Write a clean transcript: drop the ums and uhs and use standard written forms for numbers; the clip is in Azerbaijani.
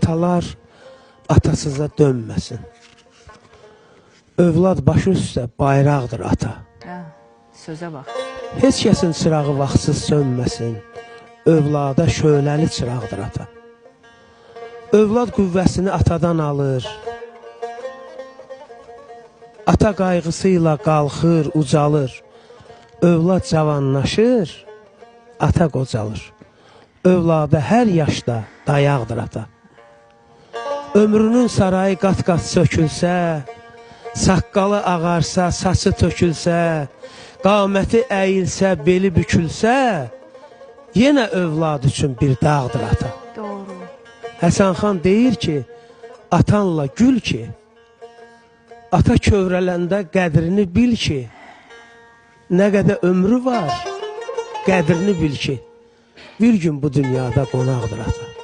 atalar atasıza dönməsin. Övlad başı üstə bayraqdır ata. Sözə bax. Heç kəsin çırağı vaxtsız sönməsin. Övlada şöləli çıraqdır ata. Övlad qüvvəsini atadan alır. Ata qayğısıyla qalxır, ucalır. Övlad cavanlaşır, ata qocalır. Övlada hər yaşda dayaqdır ata. Ömrünün sarayı qat-qat sökülsə, saqqalı ağarsa, saçı tökülsə, qaməti əyilsə, beli bükülsə, yenə övlad üçün bir dağdır ata. Doğru. Həsən xan deyir ki, atanla gül ki, ata kövrələndə qədrini bil ki, nə qədər ömrü var, qədrini bil ki, bir gün bu dünyada qonaqdır ata.